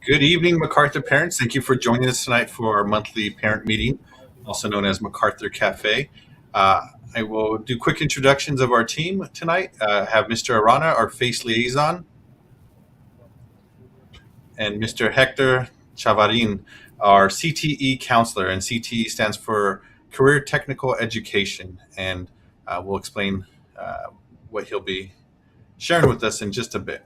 Good evening, MacArthur parents. Thank you for joining us tonight for our monthly parent meeting, also known as MacArthur Cafe. Uh, I will do quick introductions of our team tonight. Have Mr. Arana, our face liaison, and Mr. Hector Chavarin, our CTE counselor. And CTE stands for Career Technical Education. And we'll explain what he'll be sharing with us in just a bit.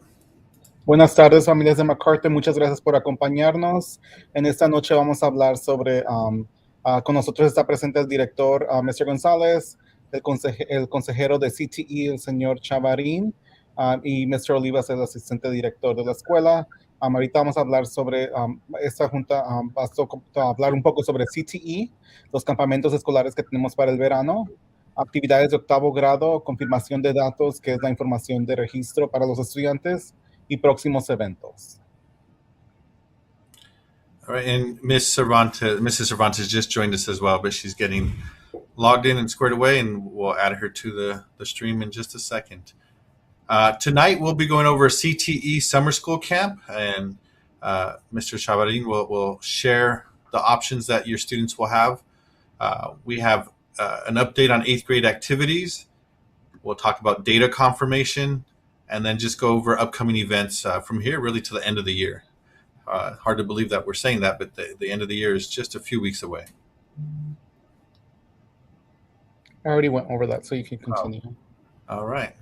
Buenas tardes, familias de MacArthur. Muchas gracias por acompañarnos. En esta noche vamos a hablar sobre, con nosotros está presente el director, Mr. González, el consejero de CTE, el señor Chavarín, y Mr. Olivas, el asistente director de la escuela. Ahorita vamos a hablar sobre esta junta, a hablar un poco sobre CTE, los campamentos escolares que tenemos para el verano, actividades de octavo grado, confirmación de datos, que es la información de registro para los estudiantes, y próximos eventos. All right, and Mrs. Cervantes just joined us as well, but she's getting logged in and squared away, and we'll add her to the stream in just a second. Tonight, we'll be going over CTE summer school camp, and Mr. Chavarin will share the options that your students will have. We have an update on 8th grade activities. We'll talk about data confirmation, and then just go over upcoming events from here really to the end of the year. Hard to believe that we're saying that, but the end of the year is just a few weeks away. I already went over that, so you can continue. All right.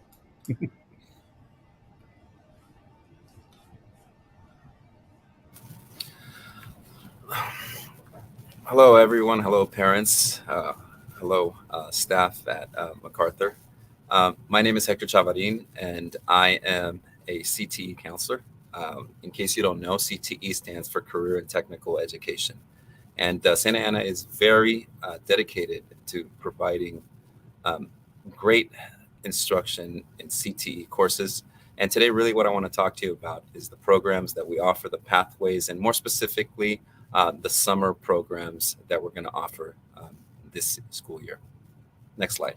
Hello, everyone. Hello, parents. Hello, staff at MacArthur. My name is Hector Chavarin, and I am a CTE counselor. In case you don't know, CTE stands for Career and Technical Education. And Santa Ana is very dedicated to providing great instruction in CTE courses. And today, really what I want to talk to you about is the programs that we offer, the pathways, and more specifically, the summer programs that we're going to offer this school year. Next slide.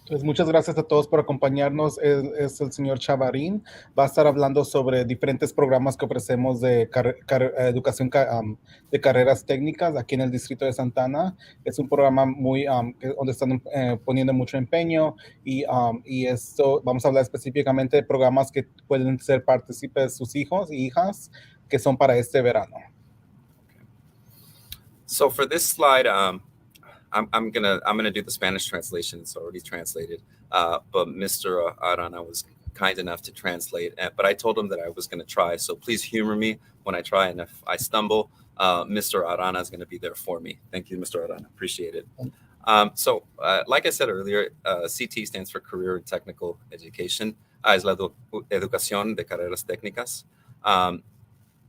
Entonces, muchas gracias a todos por acompañarnos. Es el señor Chavarín. Va a estar hablando sobre diferentes programas que ofrecemos de educación de carreras técnicas aquí en el distrito de Santa Ana. Es un programa donde están poniendo mucho empeño y esto vamos a hablar específicamente de programas que pueden ser partícipes sus hijos y hijas que son para este verano. So for this slide, I'm gonna do the Spanish translation. It's already translated, but Mr. Arana was kind enough to translate. But I told him that I was gonna try. So please humor me when I try, and if I stumble, Mr. Arana is gonna be there for me. Thank you, Mr. Arana. Appreciate it. So, like I said earlier, CT stands for Career and Technical Education. Es la educación de carreras técnicas.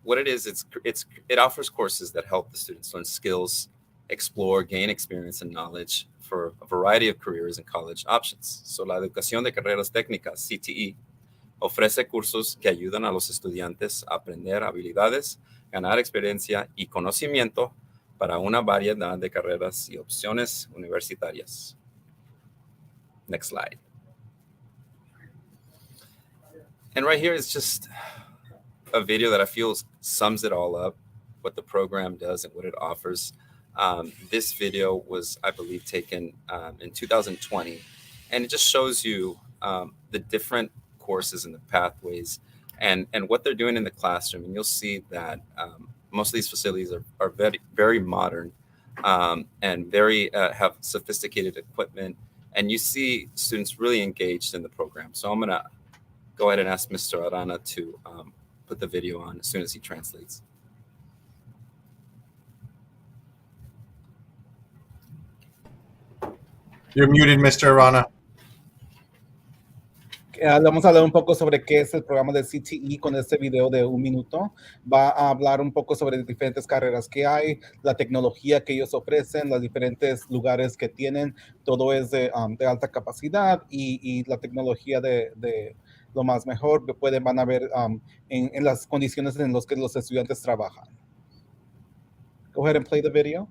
What it is, it offers courses that help the students learn skills, explore, gain experience and knowledge for a variety of careers and college options. So, la educación de carreras técnicas, CTE, ofrece cursos que ayudan a los estudiantes a aprender habilidades, ganar experiencia y conocimiento para una variedad de carreras y opciones universitarias. Next slide. And right here is just a video that I feel sums it all up, what the program does and what it offers. This video was, I believe, taken in 2020, and it just shows you the different courses and the pathways and what they're doing in the classroom. And you'll see that most of these facilities are very, very modern and very have sophisticated equipment. And you see students really engaged in the program. So I'm going to go ahead and ask Mr. Arana to put the video on as soon as he translates. You're muted, Mr. Arana. Vamos a hablar un poco sobre qué es el programa de CTE con este video de 1 minuto. Va a hablar un poco sobre diferentes carreras que hay, la tecnología que ellos ofrecen, los diferentes lugares que tienen. Todo es de alta capacidad y la tecnología de lo más mejor que van a ver en las condiciones en las que los estudiantes trabajan. Go ahead and play the video.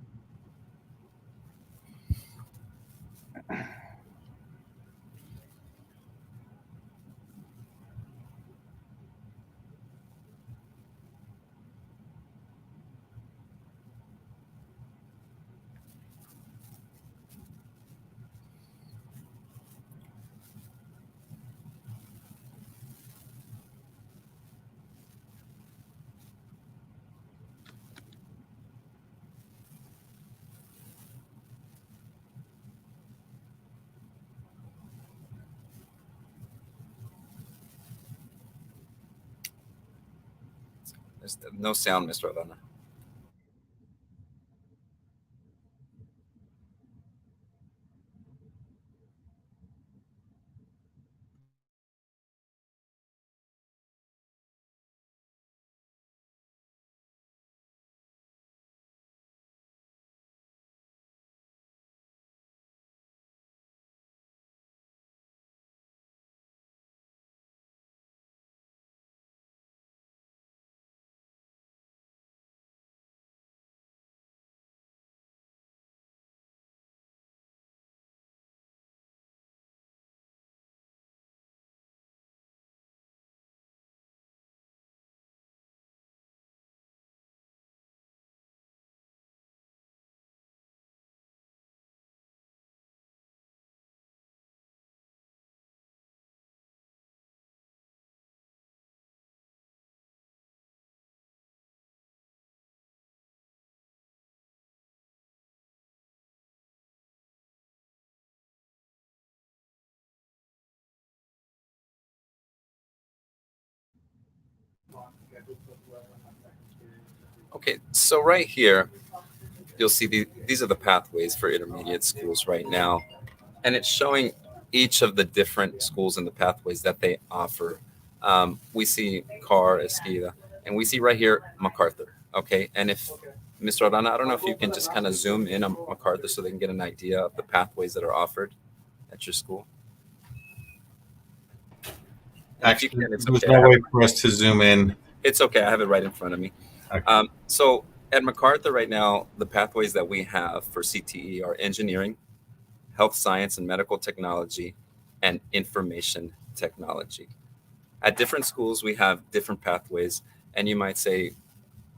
There's no sound, Mr. Adana. Okay, so right here, you'll see these are the pathways for intermediate schools right now, and it's showing each of the different schools and the pathways that they offer. We see Carr, Esquida, and we see right here MacArthur. Okay, and if Mr. Arana, I don't know if you can just kind of zoom in on MacArthur so they can get an idea of the pathways that are offered at your school. And if you Actually, can, it's there's okay. no way for us to zoom in. It's okay. I have it right in front of me. Okay. So at MacArthur right now, the pathways that we have for CTE are engineering, health science and medical technology, and information technology. At different schools, we have different pathways, and you might say,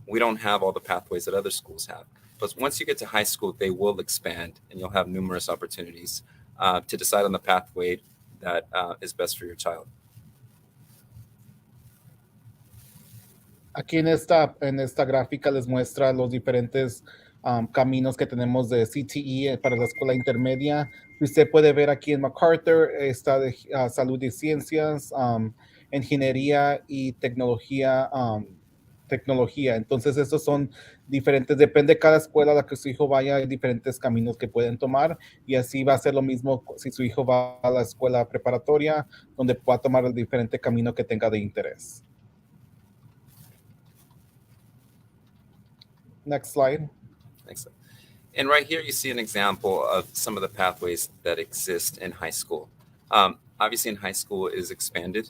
we don't have all the pathways that other schools have. But once you get to high school, they will expand, and you'll have numerous opportunities to decide on the pathway that is best for your child. Aquí en esta gráfica les muestra los diferentes caminos que tenemos de CTE para la escuela intermedia. Usted puede ver aquí en MacArthur está de salud y ciencias, ingeniería y tecnología. Tecnología. Entonces, estos son diferentes, depende de cada escuela a la que su hijo vaya, hay diferentes caminos que pueden tomar y así va a ser lo mismo si su hijo va a la escuela preparatoria, donde pueda tomar el diferente camino que tenga de interés. Next slide. Excellent. And right here, you see an example of some of the pathways that exist in high school. Obviously, in high school it is expanded.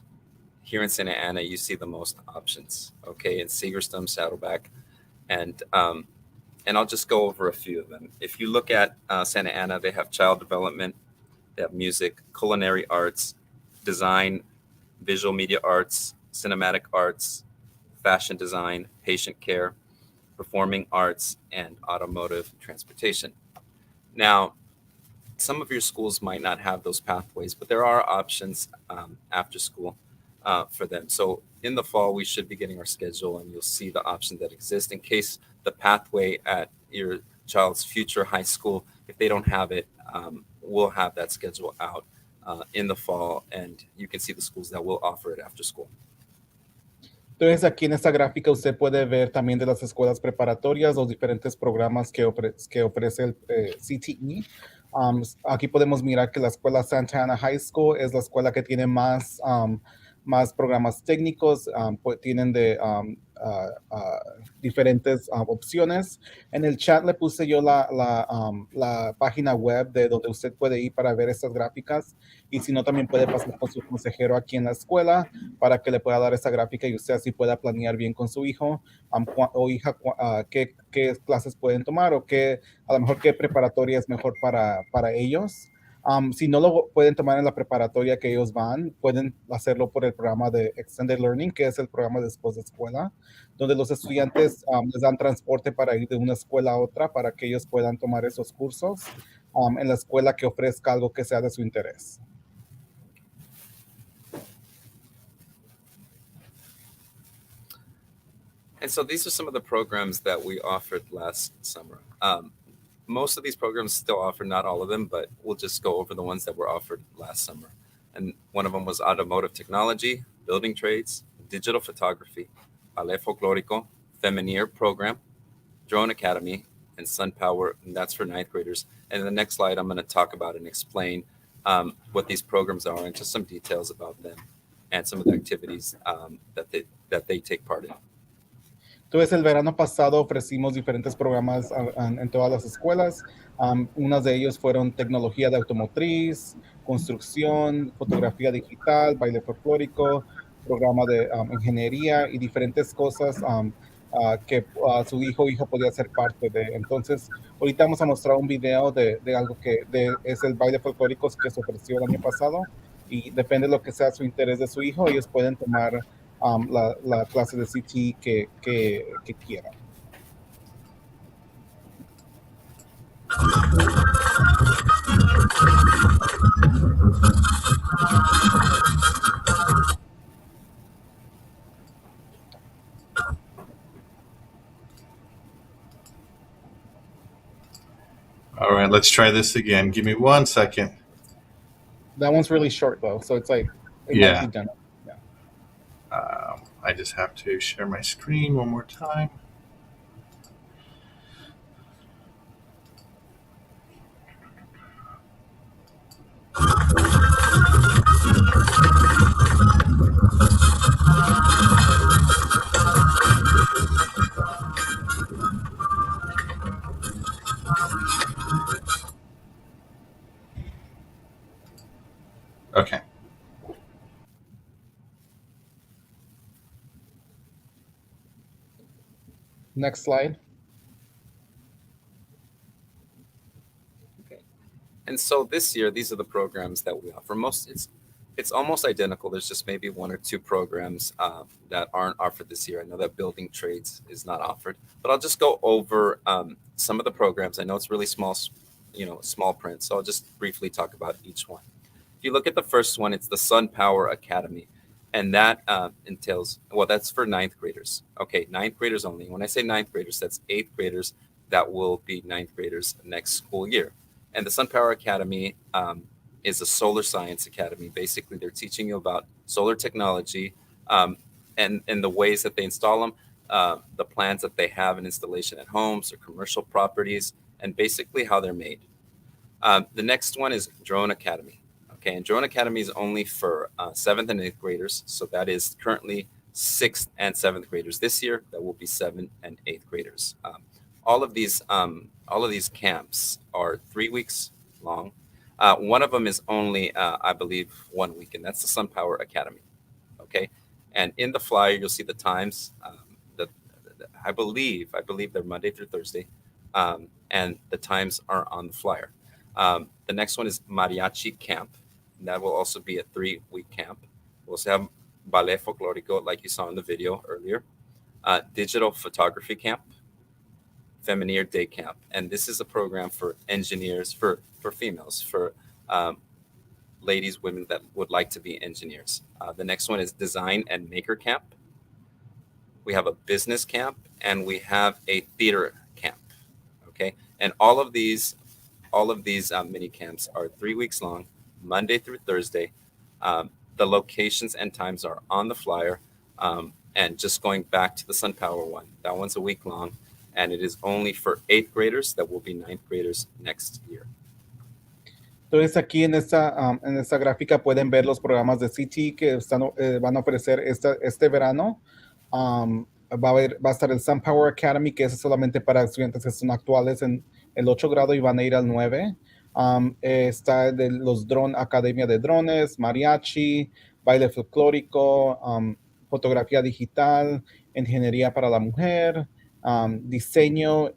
Here in Santa Ana, you see the most options. Okay, in Segerstrom, Saddleback, and I'll just go over a few of them. If you look at Santa Ana, they have child development, they have music, culinary arts, design, visual media arts, cinematic arts, fashion design, patient care, performing arts, and automotive transportation. Now, some of your schools might not have those pathways, but there are options after school for them. So in the fall, we should be getting our schedule, and you'll see the options that exist in case the pathway at your child's future high school, if they don't have it, we'll have that schedule out in the fall, and you can see the schools that will offer it after school. Entonces, aquí en esta gráfica usted puede ver también de las escuelas preparatorias los diferentes programas que ofrece el CTE. Aquí podemos mirar que la escuela Santa Ana High School es la escuela que tiene más programas técnicos, pues tienen de diferentes opciones. En el chat le puse yo la página web de donde usted puede ir para ver estas gráficas y si no también puede pasar con su consejero aquí en la escuela para que le pueda dar esa gráfica y usted así pueda planear bien con su hijo o hija qué clases pueden tomar o a lo mejor qué preparatoria es mejor para ellos. Si no lo pueden tomar en la preparatoria que ellos van, pueden hacerlo por el programa de Extended Learning, que es el programa después de escuela, donde los estudiantes les dan transporte para ir de una escuela a otra para que ellos puedan tomar esos cursos en la escuela que ofrezca algo que sea de su interés. And so these are some of the programs that we offered last summer. Most of these programs still offer, not all of them, but we'll just go over the ones that were offered last summer. And one of them was automotive technology, building trades, digital photography, Ballet Folklorico, Femenir Program, Drone Academy, and Sun Power, and that's for ninth graders. And in the next slide, I'm going to talk about and explain what these programs are and just some details about them and some of the activities that they take part in. Entonces, el verano pasado ofrecimos diferentes programas en todas las escuelas. Unos de ellos fueron tecnología de automotriz, construcción, fotografía digital, baile folclórico, programa de ingeniería y diferentes cosas que su hijo o hija podía ser parte de. Entonces, ahorita vamos a mostrar un video de algo es el baile folclórico que se ofreció el año pasado y depende de lo que sea su interés de su hijo, ellos pueden tomar la clase de CT que quieran. All right, let's try this again. Give me 1 second. That one's really short though, so it's like it Yeah. might be done. I just have to share my screen one more time. Okay. Next slide. Okay. And so this year, these are the programs that we offer. It's almost identical. There's just maybe one or two programs that aren't offered this year. I know that building trades is not offered, but I'll just go over some of the programs. I know it's really small, small print, so I'll just briefly talk about each one. If you look at the first one, it's the Sun Power Academy, and that entails, well, that's for ninth graders. Okay, ninth graders only. When I say ninth graders, that's eighth graders that will be ninth graders next school year. And the Sun Power Academy is a solar science academy. Basically, they're teaching you about solar technology and the ways that they install them, the plans that they have in installation at homes or commercial properties, and basically how they're made. The next one is Drone Academy. Okay, and Drone Academy is only for 7th and 8th graders. So that is currently 6th and 7th graders. This year, that will be 7th and 8th graders. All of these camps are 3 weeks long. One of them is only, I believe, 1 week, and that's the Sun Power Academy. Okay, and in the flyer you'll see the times. I believe they're Monday through Thursday, and the times are on the flyer. The next one is Mariachi Camp, and that will also be a 3-week camp. We'll also have Ballet Folklorico, like you saw in the video earlier. Digital Photography Camp, Femenir Day Camp, and this is a program for engineers, for females, for ladies, women that would like to be engineers. The next one is Design and Maker Camp. We have a business camp, and we have a theater camp. Okay, and all of these mini camps are 3 weeks long, Monday through Thursday. The locations and times are on the flyer. And just going back to the Sun Power one, that one's a week long, and it is only for 8th graders that will be 9th graders next year. Entonces aquí en esta gráfica pueden ver los programas de CT que van a ofrecer este verano. Va a estar el Sun Power Academy, que es solamente para estudiantes que son actuales en el 8 grado y van a ir al 9. Está de los Academia de Drones, Mariachi, Baile Folclórico, Fotografía Digital, Ingeniería para la Mujer, Diseño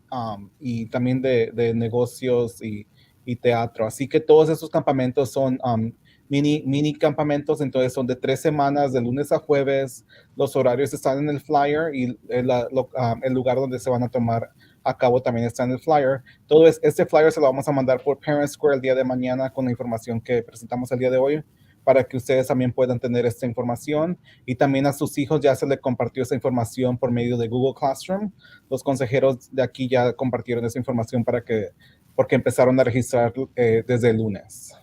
y también de negocios y teatro. Así que todos esos campamentos son mini campamentos, entonces son de 3 semanas, de lunes a jueves. Los horarios están en el flyer y el lugar donde se van a tomar a cabo también está en el flyer. Este flyer se lo vamos a mandar por Parent Square el día de mañana con la información que presentamos el día de hoy, para que ustedes también puedan tener esta información, y también a sus hijos ya se les compartió esa información por medio de Google Classroom. Los consejeros de aquí ya compartieron esa información porque empezaron a registrar desde el lunes.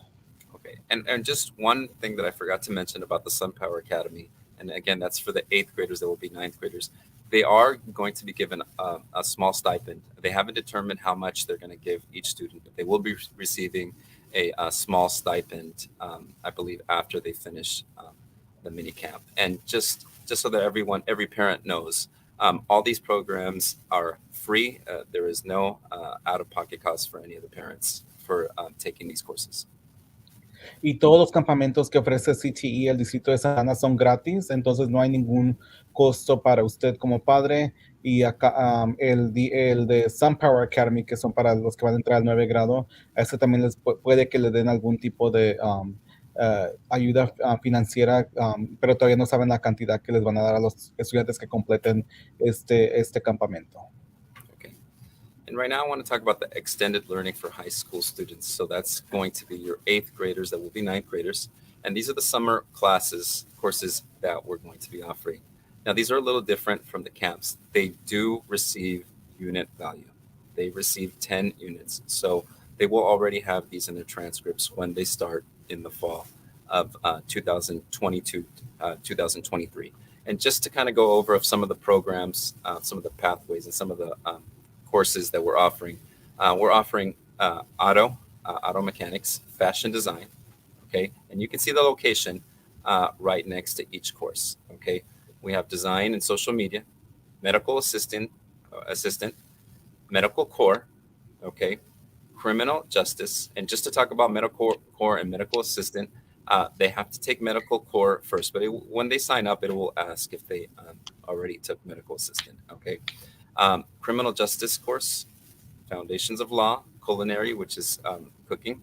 Okay, and just one thing that I forgot to mention about the Sun Power Academy, and again, that's for the 8th graders that will be 9th graders. They are going to be given a small stipend. They haven't determined how much they're going to give each student, but they will be receiving a small stipend, I believe, after they finish the mini camp. And just so that every parent knows, all these programs are free. There is no out-of-pocket cost for any of the parents for taking these courses. Y todos los campamentos que ofrece CTE, el Distrito de Santa Ana, son gratis, entonces no hay ningún costo para usted como padre. Y acá el de SunPower Academy, que son para los que van a entrar al 9 grado, a ese también les puede que le den algún tipo de ayuda financiera, pero todavía no saben la cantidad que les van a dar a los estudiantes que completen este campamento. And right now I want to talk about the extended learning for high school students. So that's going to be your 8th graders that will be 9th graders. And these are the summer courses that we're going to be offering. Now, these are a little different from the camps. They do receive unit value. They receive 10 units. So they will already have these in their transcripts when they start in the fall of 2022, 2023. And just to kind of go over some of the programs, some of the pathways, and some of the courses that we're offering auto mechanics, fashion design, okay? And you can see the location right next to each course, okay? We have design and social media, medical assistant, medical core, okay? Criminal justice. And just to talk about medical core and medical assistant, they have to take medical core first, but when they sign up, it will ask if they already took medical assistant, okay? Criminal justice course, foundations of law, culinary, which is cooking,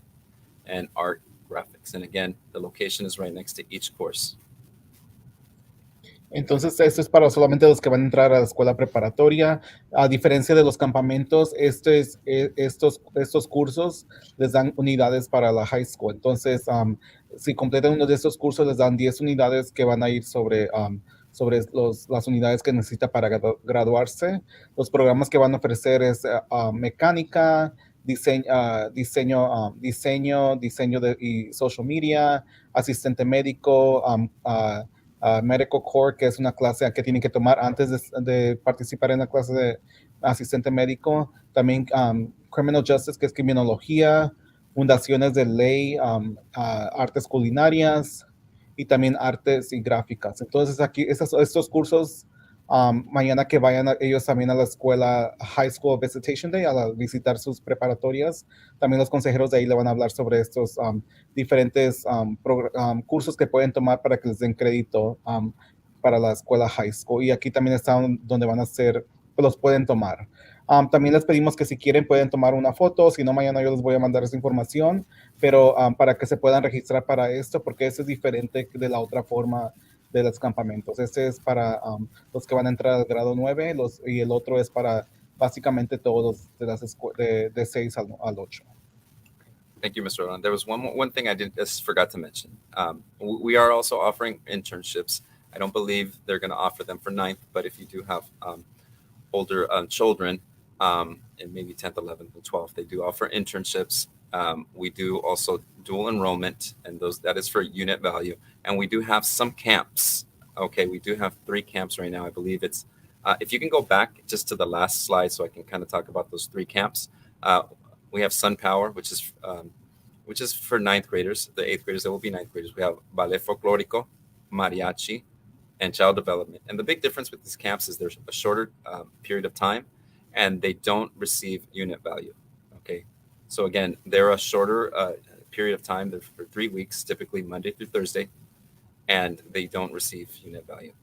and art graphics. And again, the location is right next to each course. Entonces, esto es para solamente los que van a entrar a la escuela preparatoria. A diferencia de los campamentos, estos cursos les dan unidades para la high school. Entonces, si completan uno de estos cursos, les dan 10 unidades que van a ir sobre las unidades que necesita para graduarse. Los programas que van a ofrecer es mecánica, diseño y social media, asistente médico, medical core, que es una clase que tienen que tomar antes de participar en la clase de asistente médico. También criminal justice, que es criminología, fundaciones de ley, artes culinarias y también artes y gráficas. Entonces aquí estos cursos, mañana que vayan ellos también a la escuela High School Visitation Day, a visitar sus preparatorias, también los consejeros de ahí le van a hablar sobre estos diferentes cursos que pueden tomar para que les den crédito para la escuela High School. Y aquí también están donde van a ser, pues los pueden tomar. También les pedimos que si quieren pueden tomar una foto, si no mañana yo les voy a mandar esa información, pero para que se puedan registrar para esto, porque eso es diferente de la otra forma de los campamentos. Este es para los que van a entrar al grado 9 y el otro es para básicamente todos de 6 al 8. Thank you, Mr. Roland. There was one thing I just forgot to mention. We are also offering internships. I don't believe they're going to offer them for 9th, but if you do have older children, in maybe 10th, 11th, and 12th, they do offer internships. We do also dual enrollment, and that is for unit value. And we do have some camps. Okay, we do have 3 camps right now. I believe it's, if you can go back just to the last slide so I can kind of talk about those 3 camps. We have Sun Power, which is for 9th graders. The 8th graders, that will be 9th graders. We have Ballet Folklorico, Mariachi, and Child Development. And the big difference with these camps is there's a shorter period of time, and they don't receive unit value. Okay, so again, they're a shorter period of time. They're for 3 weeks, typically Monday through Thursday, and they don't receive unit value.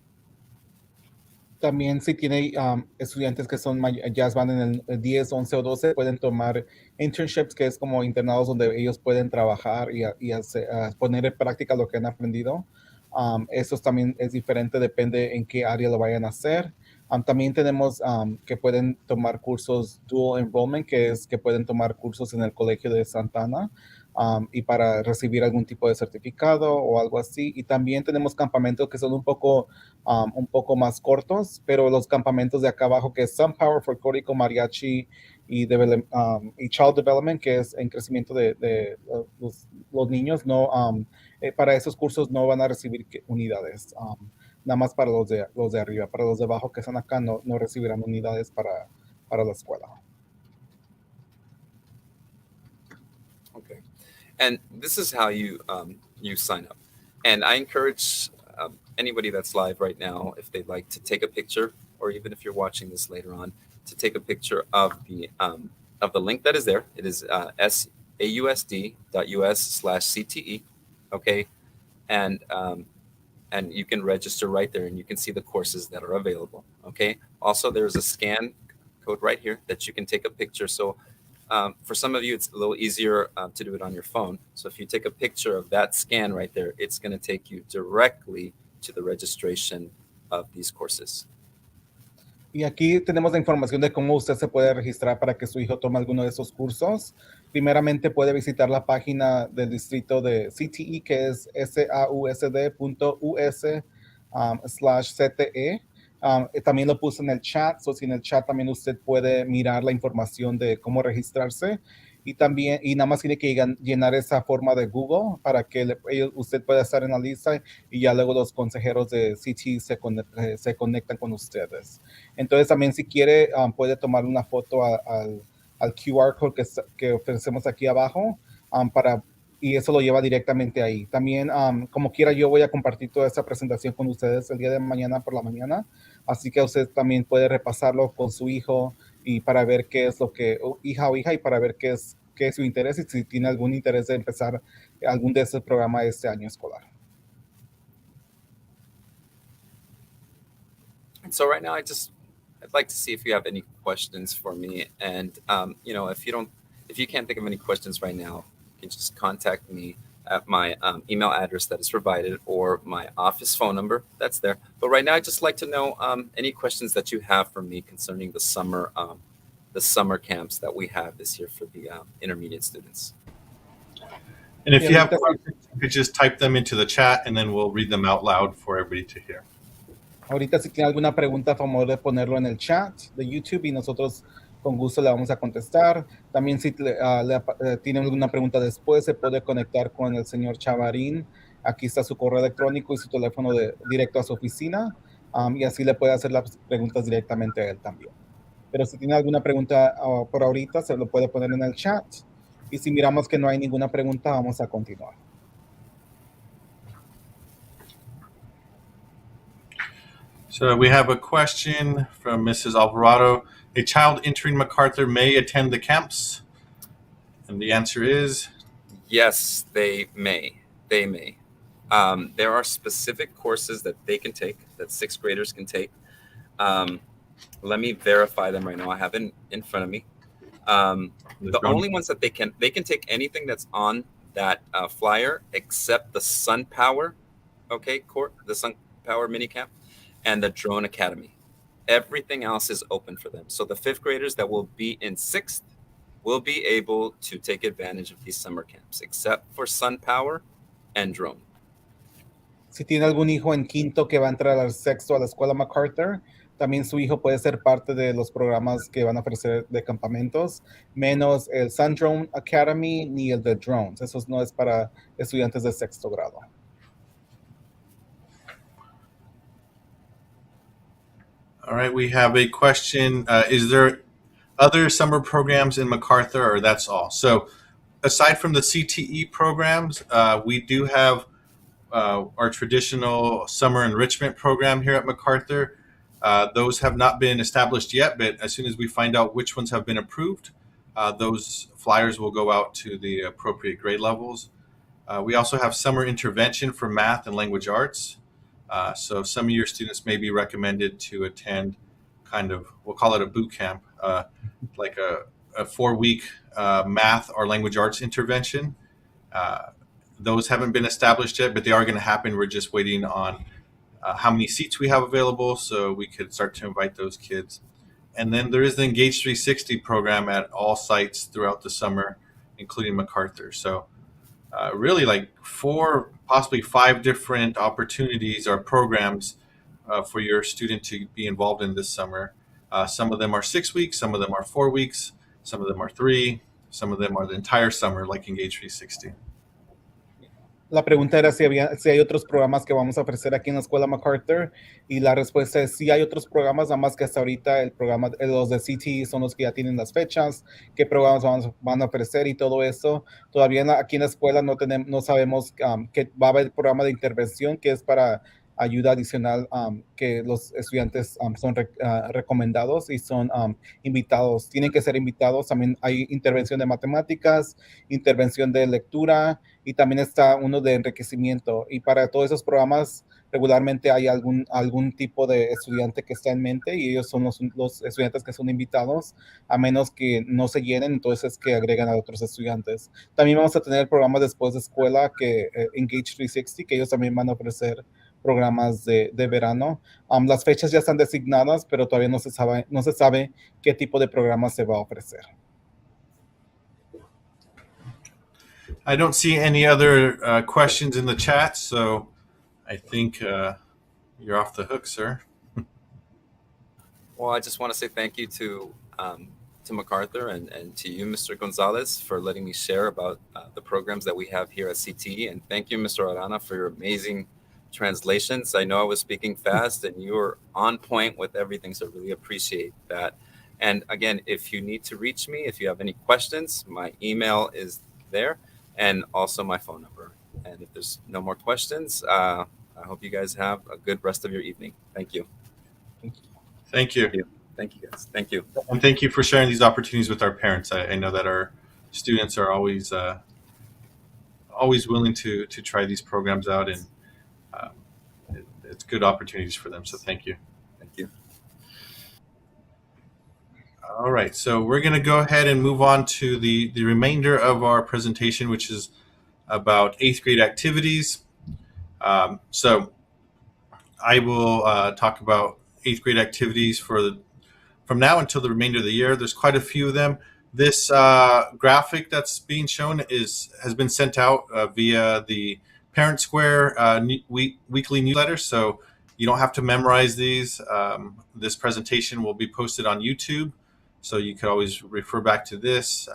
También si tiene estudiantes que son ya van en el 10, 11 o 12, pueden tomar internships, que es como internados donde ellos pueden trabajar y poner en práctica lo que han aprendido. Eso también es diferente, depende en qué área lo vayan a hacer. También tenemos que pueden tomar cursos dual enrollment, que es que pueden tomar cursos en el Colegio de Santa Ana y para recibir algún tipo de certificado o algo así. Y también tenemos campamentos que son un poco más cortos, pero los campamentos de acá abajo, que es Sun Power, Folklorico, Mariachi y Child Development, que es en crecimiento de los niños, no, para esos cursos no van a recibir unidades. nada más para los de arriba. Para los de abajo que están acá no recibirán unidades para la escuela. Okay, and this is how you you sign up. And I encourage anybody that's live right now, if they'd like to take a picture, or even if you're watching this later on, to take a picture of the link that is there. It is sausd.us/CTE. Okay, and you can register right there, and you can see the courses that are available. Okay. Also, there's a scan code right here that you can take a picture. So for some of you, it's a little easier to do it on your phone. So if you take a picture of that scan right there, it's going to take you directly to the registration of these courses. Y aquí tenemos la información de cómo usted se puede registrar para que su hijo tome alguno de esos cursos. Primeramente puede visitar la página del distrito de CTE, que es sausd.us/CTE. También lo puse en el chat, so si en el chat también usted puede mirar la información de cómo registrarse. Y también, y nada más tiene que llenar esa forma de Google para que usted pueda estar en la lista y ya luego los consejeros de CTE se conectan con ustedes. Entonces también si quiere puede tomar una foto al QR code que ofrecemos aquí abajo y eso lo lleva directamente ahí. También como quiera yo voy a compartir toda esta presentación con ustedes el día de mañana por la mañana, así que usted también puede repasarlo con su hijo y para ver qué es lo que, hija o hija, y para ver qué es su interés y si tiene algún interés de empezar algún de estos programas este año escolar. And so right now, I'd like to see if you have any questions for me. And if you can't think of any questions right now, you can just contact me at my email address that is provided or my office phone number that's there. But right now, I'd just like to know any questions that you have for me concerning the summer camps that we have this year for the intermediate students. And if you have questions, you could just type them into the chat and then we'll read them out loud for everybody to hear. Ahorita si tiene alguna pregunta, a favor de ponerlo en el chat de YouTube y nosotros con gusto le vamos a contestar. También si tiene alguna pregunta después, se puede conectar con el señor Chavarín. Aquí está su correo electrónico y su teléfono directo a su oficina y así le puede hacer las preguntas directamente a él también. Pero si tiene alguna pregunta por ahorita, se lo puede poner en el chat. Y si miramos que no hay ninguna pregunta, vamos a continuar. So we have a question from Mrs. Alvarado. A child entering MacArthur may attend the camps? And the answer is? Yes, they may. They may. There are specific courses that they can take, that sixth graders can take. Let me verify them right now. I have it in front of me. The only ones that they can take anything that's on that flyer except the Sun Power, the Sun Power mini camp and the Drone Academy. Everything else is open for them. So the fifth graders that will be in sixth will be able to take advantage of these summer camps, except for Sun Power and Drone. Si tiene algún hijo en quinto que va a entrar al sexto a la escuela MacArthur, también su hijo puede ser parte de los programas que van a ofrecer de campamentos, menos el Sun Drone Academy ni el de Drones. Eso no es para estudiantes de sexto grado. All right, we have a question. Is there other summer programs in MacArthur, or that's all? So aside from the CTE programs, we do have our traditional summer enrichment program here at MacArthur. Those have not been established yet, but as soon as we find out which ones have been approved, those flyers will go out to the appropriate grade levels. We also have summer intervention for math and language arts. So some of your students may be recommended to attend we'll call it a boot camp, like a 4-week math or language arts intervention. Those haven't been established yet, but they are going to happen. We're just waiting on how many seats we have available so we could start to invite those kids. And then there is the Engage 360 program at all sites throughout the summer, including MacArthur. So really like 4, possibly 5 different opportunities or programs for your student to be involved in this summer. Some of them are 6 weeks, some of them are 4 weeks, some of them are 3, some of them are the entire summer, like Engage 360. La pregunta era si hay otros programas que vamos a ofrecer aquí en la escuela MacArthur, y la respuesta es sí hay otros programas, nada más que hasta ahorita el programa, los de CT son los que ya tienen las fechas, qué programas van a ofrecer y todo eso. Todavía aquí en la escuela no sabemos que va a haber programa de intervención que es para ayuda adicional, que los estudiantes son recomendados y son invitados. Tienen que ser invitados. También hay intervención de matemáticas, intervención de lectura, y también está uno de enriquecimiento. Y para todos esos programas regularmente hay algún tipo de estudiante que está en mente, y ellos son los estudiantes que son invitados, a menos que no se llenen, entonces que agregan a otros estudiantes. También vamos a tener programas después de escuela que Engage 360, que ellos también van a ofrecer programas de verano. Las fechas ya están designadas, pero todavía no se sabe qué tipo de programa se va a ofrecer. I don't see any other questions in the chat, so I think you're off the hook, sir. Well, I just want to say thank you to MacArthur and to you, Mr. Gonzalez, for letting me share about the programs that we have here at CTE. And thank you, Mr. Arana, for your amazing translations. I know I was speaking fast and you were on point with everything, so really appreciate that. And again, if you need to reach me, if you have any questions, my email is there and also my phone number. And if there's no more questions, I hope you guys have a good rest of your evening. Thank you. Thank you. Thank you, guys. Thank you. And thank you for sharing these opportunities with our parents. I know that our students are always willing to try these programs out, and it's good opportunities for them. So thank you. Thank you. All right, so we're going to go ahead and move on to the remainder of our presentation, which is about 8th grade activities. So I will talk about 8th grade activities from now until the remainder of the year. There's quite a few of them. This graphic that's being shown has been sent out via the Parent Square weekly newsletter, so you don't have to memorize these. This presentation will be posted on YouTube, so you could always refer back to this,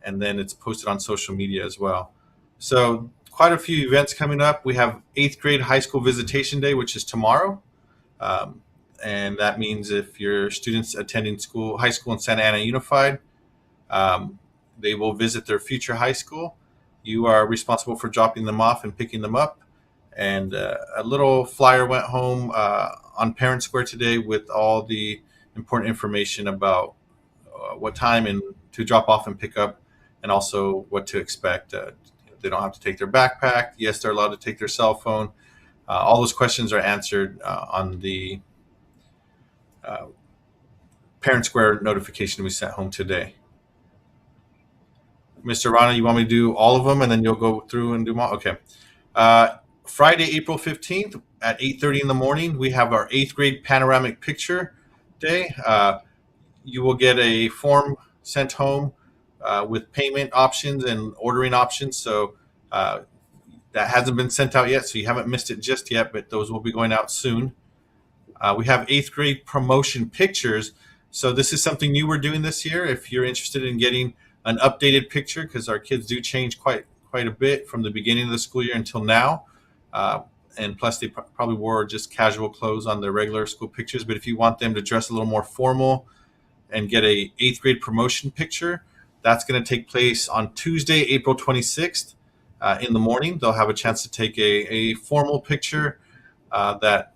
and then it's posted on social media as well. So quite a few events coming up. We have 8th grade high school visitation day, which is tomorrow. And that means if your students attending high school in Santa Ana Unified, they will visit their future high school. You are responsible for dropping them off and picking them up. And a little flyer went home on Parent Square today with all the important information about what time and to drop off and pick up, and also what to expect. They don't have to take their backpack. Yes, they're allowed to take their cell phone. All those questions are answered on the Parent Square notification we sent home today. Mr. Rana, you want me to do all of them and then you'll go through and do them all? Okay. Friday, April 15th at 8:30 in the morning, we have our 8th grade panoramic picture day. You will get a form sent home with payment options and ordering options. So that hasn't been sent out yet, so you haven't missed it just yet, but those will be going out soon. We have 8th grade promotion pictures. So this is something new we're doing this year. If you're interested in getting an updated picture, because our kids do change quite a bit from the beginning of the school year until now. And plus they probably wore just casual clothes on their regular school pictures. But if you want them to dress a little more formal and get a 8th grade promotion picture, that's going to take place on Tuesday, April 26th in the morning. They'll have a chance to take a formal picture that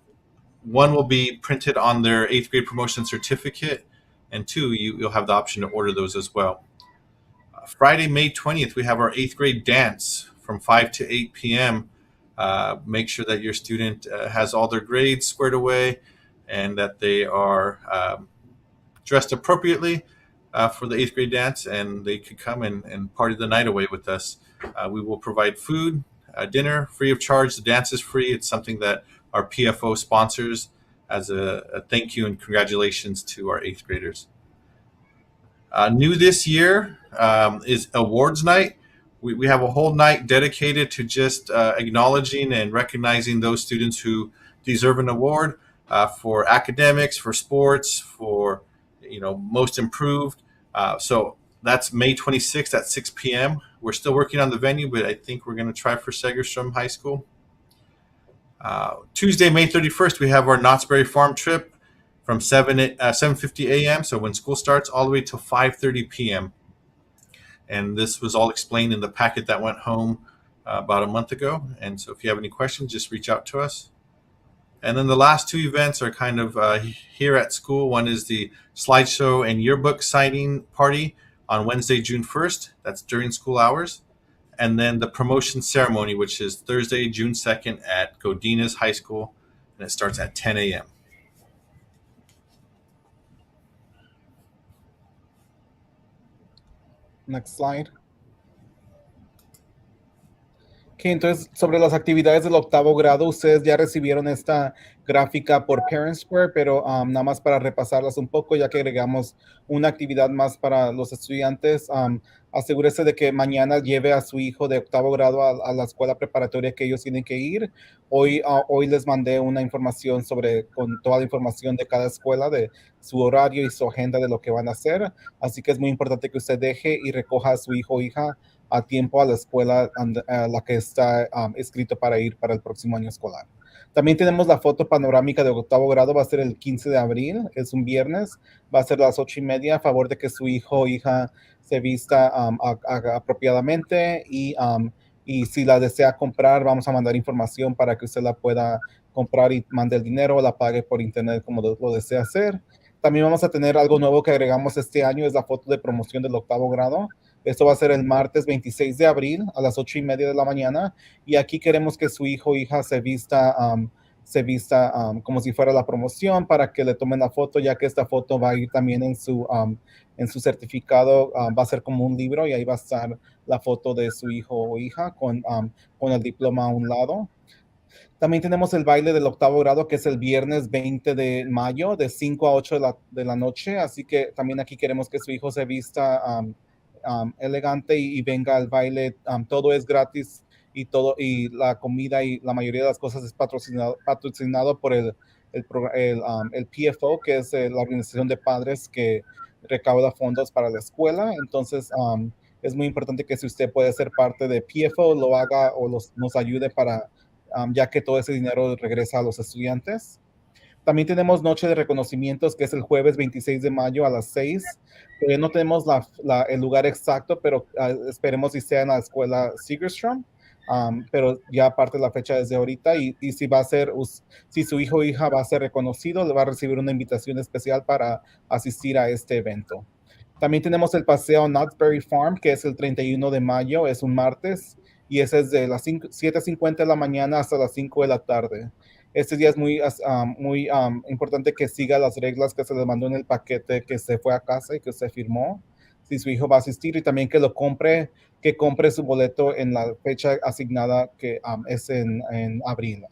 one will be printed on their 8th grade promotion certificate, and two, you'll have the option to order those as well. Friday, May 20th, we have our 8th grade dance from 5 to 8 p.m. Make sure that your student has all their grades squared away and that they are dressed appropriately for the 8th grade dance, and they could come and party the night away with us. We will provide food, dinner, free of charge. The dance is free. It's something that our PFO sponsors as a thank you and congratulations to our 8th graders. New this year is awards night. We have a whole night dedicated to just acknowledging and recognizing those students who deserve an award for academics, for sports, for most improved. So That's May 26th at 6 p.m. We're still working on the venue, but I think we're going to try for Segerstrom High School. Tuesday, May 31st, we have our Knott's Berry Farm trip from 7:50 a.m. So when school starts, all the way till 5:30 p.m. And this was all explained in the packet that went home about a month ago. And so if you have any questions, just reach out to us. And then the last two events are kind of here at school. One is the slideshow and yearbook signing party on Wednesday, June 1st. That's during school hours. And then the promotion ceremony, which is Thursday, June 2nd at Godinez High School. And it starts at 10 a.m. Next slide. Ok, entonces sobre las actividades del octavo grado, ustedes ya recibieron esta gráfica por Parent Square, pero nada más para repasarlas un poco, ya que agregamos una actividad más para los estudiantes. Asegúrese de que mañana lleve a su hijo de octavo grado a la escuela preparatoria que ellos tienen que ir. Hoy les mandé una información con toda la información de cada escuela, de su horario y su agenda de lo que van a hacer. Así que es muy importante que usted deje y recoja a su hijo o hija a tiempo a la escuela a la que está escrito para ir para el próximo año escolar. También tenemos la foto panorámica de octavo grado, va a ser el 15 de abril, es un viernes, va a ser a las 8:30, a favor de que su hijo o hija se vista apropiadamente y si la desea comprar, vamos a mandar información para que usted la pueda comprar y mande el dinero o la pague por internet como lo desea hacer. También vamos a tener algo nuevo que agregamos este año, es la foto de promoción del octavo grado. Esto va a ser el martes 26 de abril a las 8:30 de la mañana. Y aquí queremos que su hijo o hija se vista como si fuera la promoción para que le tomen la foto, ya que esta foto va a ir también en su certificado. Va a ser como un libro y ahí va a estar la foto de su hijo o hija con el diploma a un lado. También tenemos el baile del octavo grado, que es el viernes 20 de mayo, de 5 a 8 de la noche. Así que también aquí queremos que su hijo se vista elegante y venga al baile. Todo es gratis y la comida y la mayoría de las cosas es patrocinado por el PFO, que es la organización de padres que recauda fondos para la escuela. Entonces, es muy importante que si usted puede ser parte de PFO, lo haga o nos ayude ya que todo ese dinero regresa a los estudiantes. También tenemos Noche de Reconocimientos, que es el jueves 26 de mayo a las 6. No tenemos el lugar exacto, pero esperemos si sea en la escuela Segerstrom. Pero ya aparte la fecha desde ahorita y si su hijo o hija va a ser reconocido, le va a recibir una invitación especial para asistir a este evento. También tenemos el paseo Knott's Berry Farm, que es el 31 de mayo, es un martes, y ese es de las 7:50 de la mañana hasta las 5 de la tarde. Este día es muy importante que siga las reglas que se le mandó en el paquete que se fue a casa y que se firmó, si su hijo va a asistir, y también que compre su boleto en la fecha asignada, que es en abril.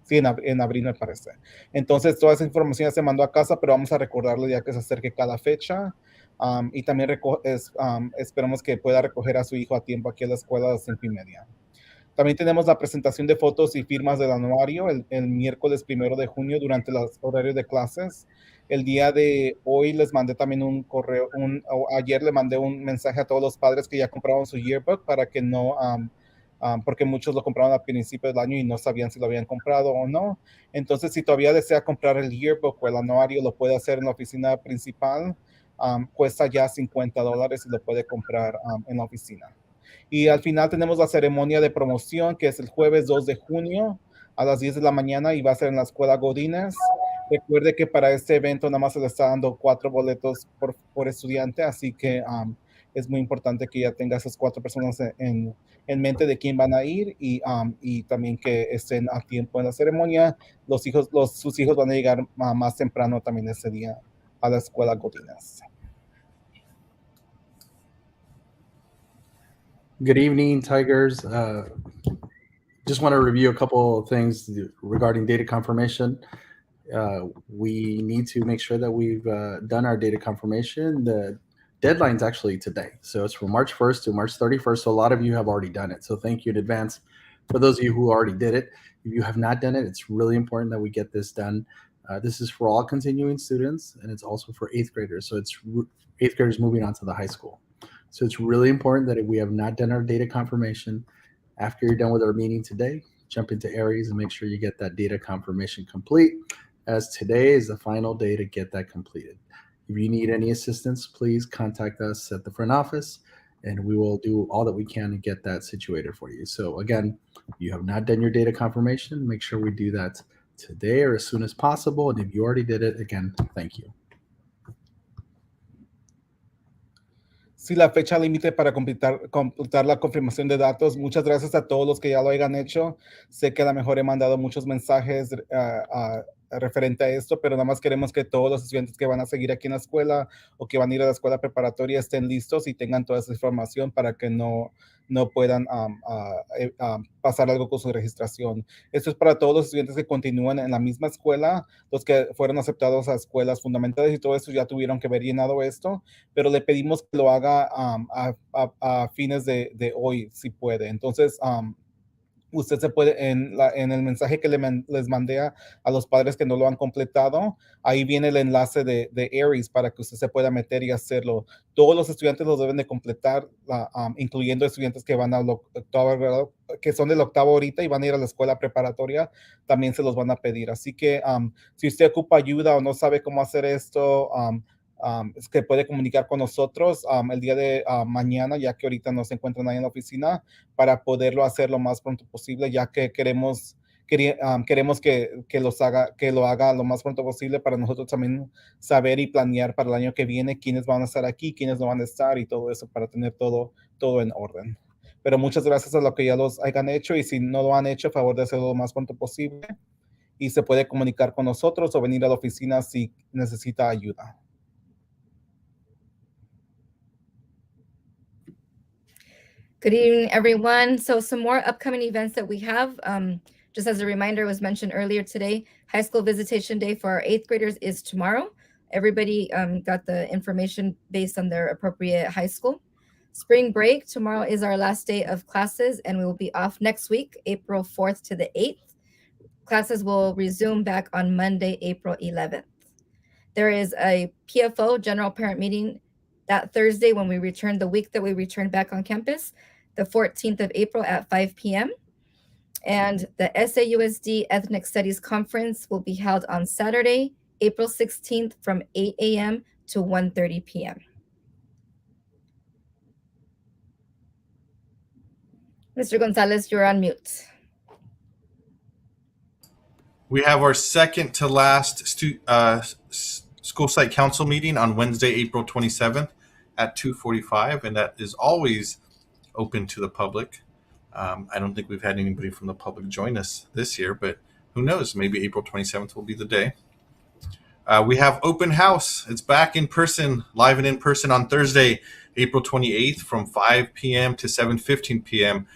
Sí, en abril me parece. Entonces, toda esa información ya se mandó a casa, pero vamos a recordarle ya que se acerque cada fecha. Y también esperamos que pueda recoger a su hijo a tiempo aquí a la escuela a las 5:30. También tenemos la presentación de fotos y firmas del anuario el miércoles 1 de junio durante los horarios de clases. El día de hoy les mandé también un correo, ayer le mandé un mensaje a todos los padres que ya compraron su yearbook para que no, porque muchos lo compraron al principio del año y no sabían si lo habían comprado o no. Entonces, si todavía desea comprar el yearbook o el anuario, lo puede hacer en la oficina principal. Cuesta ya $50 y lo puede comprar en la oficina. Y al final tenemos la ceremonia de promoción, que es el jueves 2 de junio a las 10 de la mañana y va a ser en la escuela Godinez. Recuerde que para este evento nada más se le está dando 4 boletos por estudiante, así que es muy importante que ya tenga esas 4 personas en mente de quién van a ir y también que estén a tiempo en la ceremonia. Sus hijos van a llegar más temprano también ese día a la escuela Godinez. Good evening, Tigers. Just want to review a couple of things regarding data confirmation. We need to make sure that we've done our data confirmation. The deadline's actually today. So it's from March 1st to March 31st. So a lot of you have already done it. So thank you in advance for those of you who already did it. If you have not done it, it's really important that we get this done. This is for all continuing students, and it's also for 8th graders. So it's 8th graders moving on to the high school. So it's really important that if we have not done our data confirmation, after you're done with our meeting today, jump into Aries and make sure you get that data confirmation complete, as today is the final day to get that completed. If you need any assistance, please contact us at the front office and we will do all that we can to get that situated for you. So again, if you have not done your data confirmation, make sure we do that today or as soon as possible. And if you already did it, again, thank you. Sí, la fecha límite para completar la confirmación de datos. Muchas gracias a todos los que ya lo hayan hecho. Sé que a lo mejor he mandado muchos mensajes referente a esto, pero nada más queremos que todos los estudiantes que van a seguir aquí en la escuela o que van a ir a la escuela preparatoria estén listos y tengan toda esa información para que no puedan pasar algo con su registración. Esto es para todos los estudiantes que continúan en la misma escuela, los que fueron aceptados a escuelas fundamentales y todo eso ya tuvieron que haber llenado esto, pero le pedimos que lo haga a fines de hoy, si puede. Entonces, usted se puede, en el mensaje que les mandé a los padres que no lo han completado, ahí viene el enlace de Aries para que usted se pueda meter y hacerlo. Todos los estudiantes lo deben de completar, incluyendo estudiantes que van al octavo grado, que son del octavo ahorita y van a ir a la escuela preparatoria, también se los van a pedir. Así que si usted ocupa ayuda o no sabe cómo hacer esto, es que puede comunicar con nosotros el día de mañana, ya que ahorita no se encuentra nadie en la oficina, para poderlo hacer lo más pronto posible, ya que queremos que lo haga lo más pronto posible para nosotros también saber y planear para el año que viene quiénes van a estar aquí, quiénes no van a estar y todo eso para tener todo en orden. Pero muchas gracias a los que ya los hayan hecho y si no lo han hecho, a favor de hacerlo lo más pronto posible y se puede comunicar con nosotros o venir a la oficina si necesita ayuda. Good evening, everyone. So some more upcoming events that we have. Just as a reminder, was mentioned earlier today, high school visitation day for our 8th graders is tomorrow. Everybody got the information based on their appropriate high school. Spring break, tomorrow is our last day of classes and we will be off next week, April 4th to the 8th. Classes will resume back on Monday, April 11th. There is a PFO, General Parent Meeting, that Thursday when we return, the week that we return back on campus, the 14th of April at 5 p.m. And the SAUSD Ethnic Studies Conference will be held on Saturday, April 16th from 8 a.m. to 1:30 p.m. Mr. Gonzalez, you're on mute. We have our second to last school site council meeting on Wednesday, April 27th at 2:45, and that is always open to the public. I don't think we've had anybody from the public join us this year, but who knows? Maybe April 27th will be the day. We have open house. It's back in person, live and in person on Thursday, April 28th from 5 p.m. to 7:15 p.m.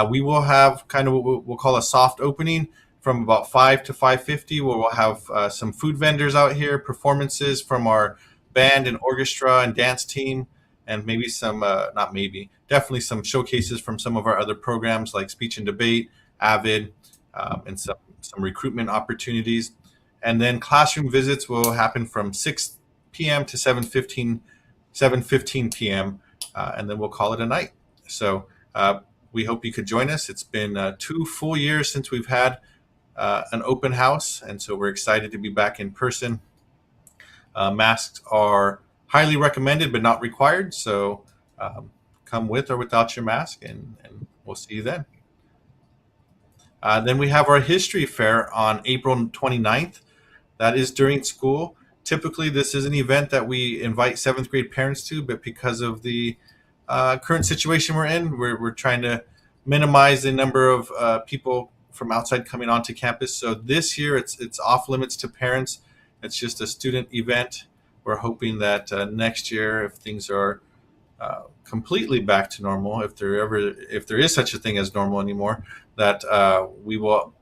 We will have kind of what we'll call a soft opening from about 5 to 5:50, where we'll have some food vendors out here, performances from our band and orchestra and dance team, and maybe some, definitely some showcases from some of our other programs like speech and debate, AVID, and some recruitment opportunities. And then classroom visits will happen from 6 p.m. to 7:15 p.m., and then we'll call it a night. So we hope you could join us. It's been 2 full years since we've had an open house, and so we're excited to be back in person. Masks are highly recommended but not required, so come with or without your mask, and we'll see you then. Then we have our history fair on April 29th. That is during school. Typically, this is an event that we invite 7th grade parents to, but because of the current situation we're in, we're trying to minimize the number of people from outside coming onto campus. So this year, it's off limits to parents. It's just a student event. We're hoping that next year, if things are completely back to normal, if there is such a thing as normal anymore, that we will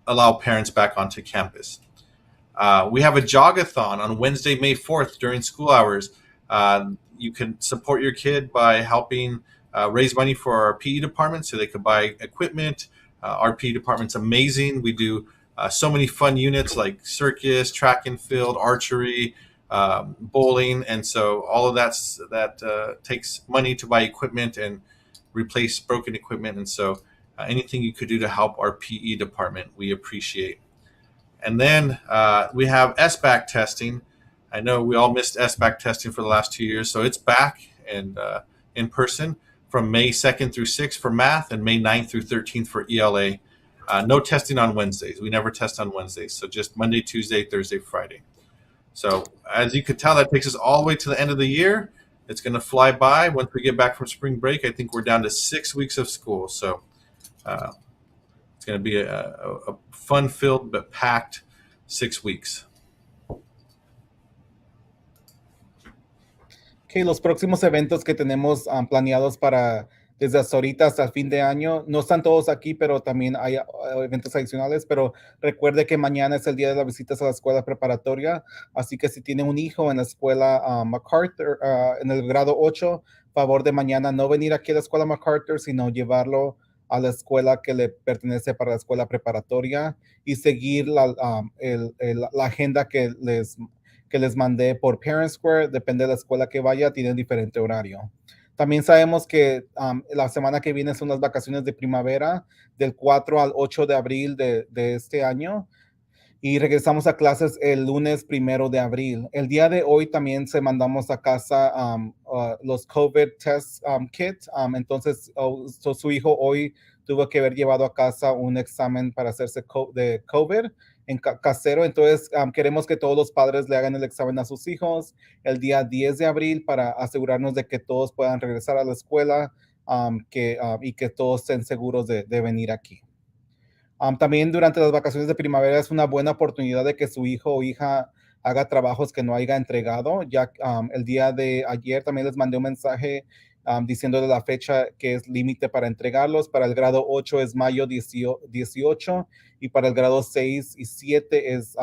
allow parents back onto campus. We have a jogathon on Wednesday, May 4th during school hours. You can support your kid by helping raise money for our PE department so they could buy equipment. Our PE department's amazing. We do so many fun units like circus, track and field, archery, bowling, and so all of that takes money to buy equipment and replace broken equipment. And so anything you could do to help our PE department, we appreciate. And then we have SBAC testing. I know we all missed SBAC testing for the last 2 years, so it's back and in person from May 2nd through 6th for math and May 9th through 13th for ELA. No testing on Wednesdays. We never test on Wednesdays, so just Monday, Tuesday, Thursday, Friday. So as you could tell, that takes us all the way to the end of the year. It's going to fly by. Once we get back from spring break, I think we're down to 6 weeks of school. So it's going to be a fun-filled but packed 6 weeks. Okay, los próximos eventos que tenemos planeados para desde hasta ahorita hasta el fin de año, no están todos aquí, pero también hay eventos adicionales, pero recuerde que mañana es el día de las visitas a la escuela preparatoria, así que si tiene un hijo en la escuela MacArthur, en el grado 8, favor de mañana no venir aquí a la escuela MacArthur, sino llevarlo a la escuela que le pertenece para la escuela preparatoria y seguir la agenda que les mandé por Parent Square. Depende de la escuela que vaya, tienen diferente horario. También sabemos que la semana que viene son las vacaciones de primavera, del 4 al 8 de abril de este año. Y regresamos a clases el lunes 1 de abril. El día de hoy también se mandamos a casa los COVID test kit. Entonces, su hijo hoy tuvo que haber llevado a casa un examen para hacerse de COVID en casero. Entonces, queremos que todos los padres le hagan el examen a sus hijos el día 10 de abril para asegurarnos de que todos puedan regresar a la escuela y que todos estén seguros de venir aquí. También durante las vacaciones de primavera es una buena oportunidad de que su hijo o hija haga trabajos que no haya entregado. Ya el día de ayer también les mandé un mensaje diciéndole la fecha que es límite para entregarlos. Para el grado 8 es mayo 18 y para el grado 6 y 7 es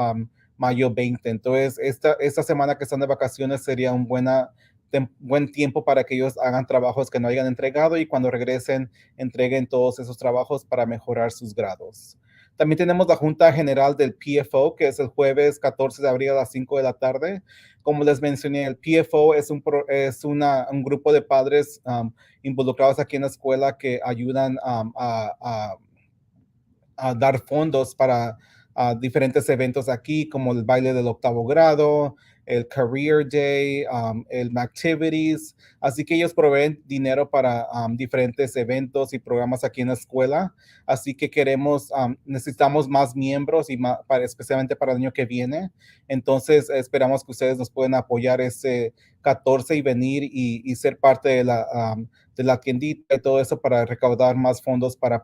mayo 20. Entonces, esta semana que están de vacaciones sería un buen tiempo para que ellos hagan trabajos que no hayan entregado y cuando regresen entreguen todos esos trabajos para mejorar sus grados. También tenemos la Junta General del PFO, que es el jueves 14 de abril a las 5 de la tarde. Como les mencioné, el PFO es un grupo de padres involucrados aquí en la escuela que ayudan a dar fondos para diferentes eventos aquí, como el baile del 8º grado, el Career Day, el Activities. Así que ellos proveen dinero para diferentes eventos y programas aquí en la escuela. Así que necesitamos más miembros y especialmente para el año que viene. Entonces esperamos que ustedes nos puedan apoyar ese 14 y venir y ser parte de la tiendita y todo eso para recaudar más fondos para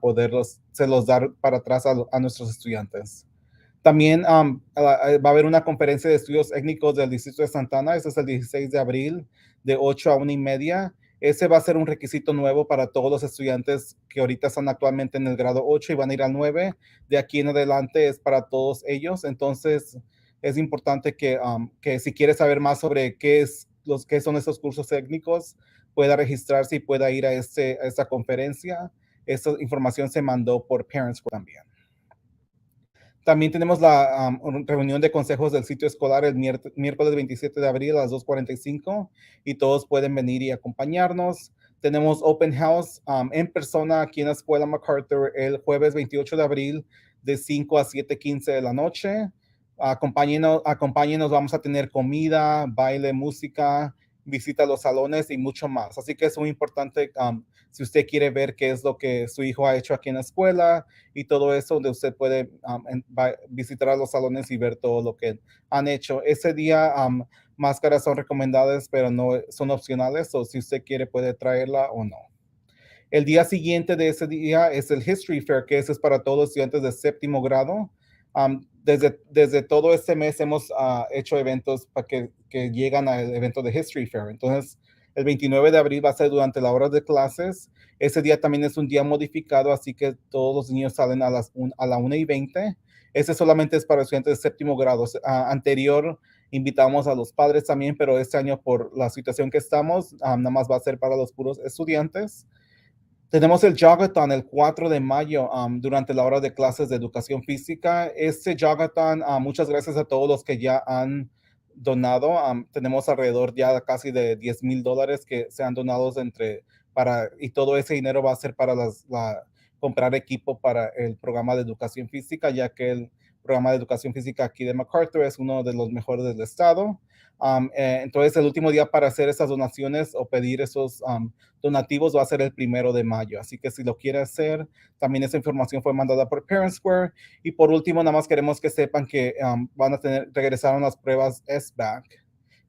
se los dar para atrás a nuestros estudiantes. También va a haber una conferencia de estudios étnicos del Distrito de Santana. Este es el 16 de abril, de 8 a 1:30. Ese va a ser un requisito nuevo para todos los estudiantes que ahorita están actualmente en el grado 8 y van a ir al 9. De aquí en adelante es para todos ellos. Entonces, es importante que si quiere saber más sobre qué son estos cursos étnicos, pueda registrarse y pueda ir a esta conferencia. Esta información se mandó por Parents también. También tenemos la reunión de consejos del sitio escolar el miércoles 27 de abril a las 2:45 y todos pueden venir y acompañarnos. Tenemos Open House en persona aquí en la escuela MacArthur el jueves 28 de abril de 5 a 7:15 de la noche. Acompáñenos, vamos a tener comida, baile, música, visita a los salones y mucho más. Así que es muy importante si usted quiere ver qué es lo que su hijo ha hecho aquí en la escuela y todo eso, donde usted puede visitar a los salones y ver todo lo que han hecho. Ese día máscaras son recomendadas, pero no son opcionales, o si usted quiere puede traerla o no. El día siguiente de ese día es el History Fair, que ese es para todos los estudiantes de 7º grado. Desde todo este mes hemos hecho eventos para que llegan al evento de History Fair. Entonces, el 29 de abril va a ser durante la hora de clases. Ese día también es un día modificado, así que todos los niños salen a la 1:20. Ese solamente es para estudiantes de 7º grado. Anterior invitamos a los padres también, pero este año por la situación que estamos, nada más va a ser para los puros estudiantes. Tenemos el Jogathon el 4 de mayo durante la hora de clases de educación física. Este Jogathon, muchas gracias a todos los que ya han donado. Tenemos alrededor ya casi de $10,000 que sean donados y todo ese dinero va a ser para comprar equipo para el programa de educación física, ya que el programa de educación física aquí de MacArthur es uno de los mejores del estado. Entonces, el último día para hacer esas donaciones o pedir esos donativos va a ser el 1 de mayo. Así que si lo quiere hacer, también esa información fue mandada por Parent Square. Y por último, nada más queremos que sepan que regresaron las pruebas SBAC,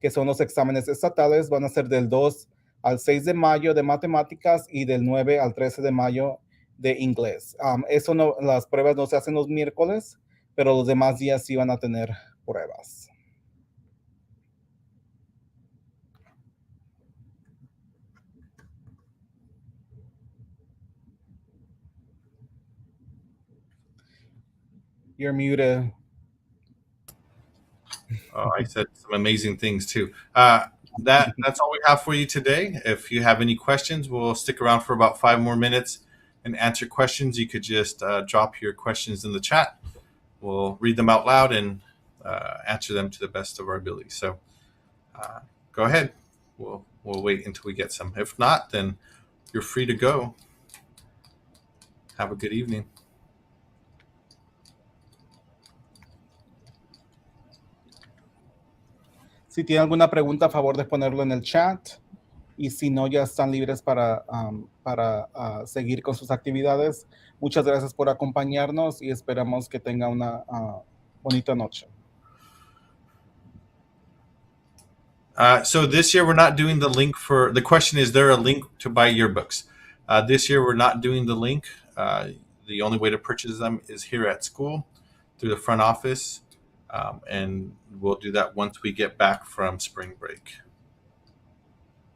que son los exámenes estatales, van a ser del 2 al 6 de mayo de matemáticas y del 9 al 13 de mayo de inglés. Las pruebas no se hacen los miércoles, pero los demás días sí van a tener pruebas. You're muted. Oh, I said some amazing things too. That's all we have for you today. If you have any questions, we'll stick around for about 5 more minutes and answer questions. You could just drop your questions in the chat. We'll read them out loud and answer them to the best of our ability. So go ahead. We'll wait until we get some. If not, then you're free to go. Have a good evening. Si tienen alguna pregunta, a favor de ponerlo en el chat. Y si no, ya están libres para seguir con sus actividades. Muchas gracias por acompañarnos y esperamos que tenga una bonita noche. So this year we're not doing the link for the question. Is there a link to buy yearbooks? This year we're not doing the link. The only way to purchase them is here at school through the front office. And we'll do that once we get back from spring break.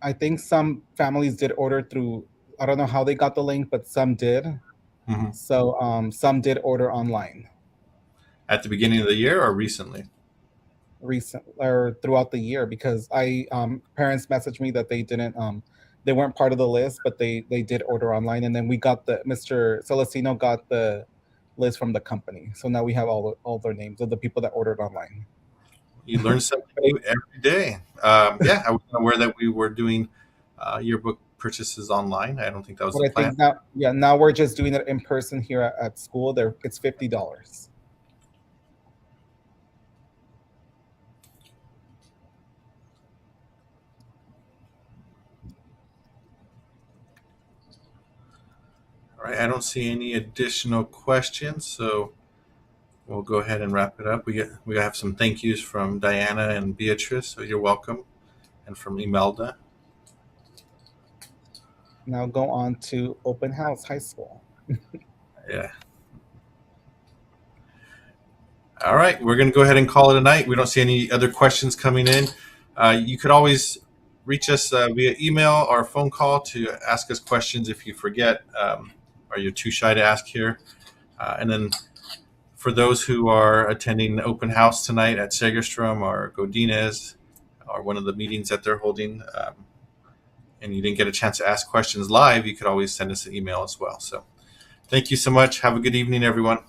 I think some families did order through, I don't know how they got the link, but some did. Mm-hmm. So some did order online. At the beginning of the year or recently? Recent or throughout the year, because parents messaged me that they weren't part of the list, but they did order online. And then we got Mr. Celestino got the list from the company. So now we have all their names of the people that ordered online. You learn something new every day. Yeah, I wasn't aware that we were doing yearbook purchases online. I don't think that was the plan. Now we're just doing it in person here at school. It's $50. All right, I don't see any additional questions, so we'll go ahead and wrap it up. We have some thank yous from Diana and Beatrice, so you're welcome, and from Imelda. Now go on to Open House High School. Yeah. All right, we're going to go ahead and call it a night. We don't see any other questions coming in. You could always reach us via email or phone call to ask us questions if you forget or you're too shy to ask here. And then for those who are attending the open house tonight at Segerstrom or Godinez or one of the meetings that they're holding, and you didn't get a chance to ask questions live, you could always send us an email as well. So thank you so much. Have a good evening, everyone.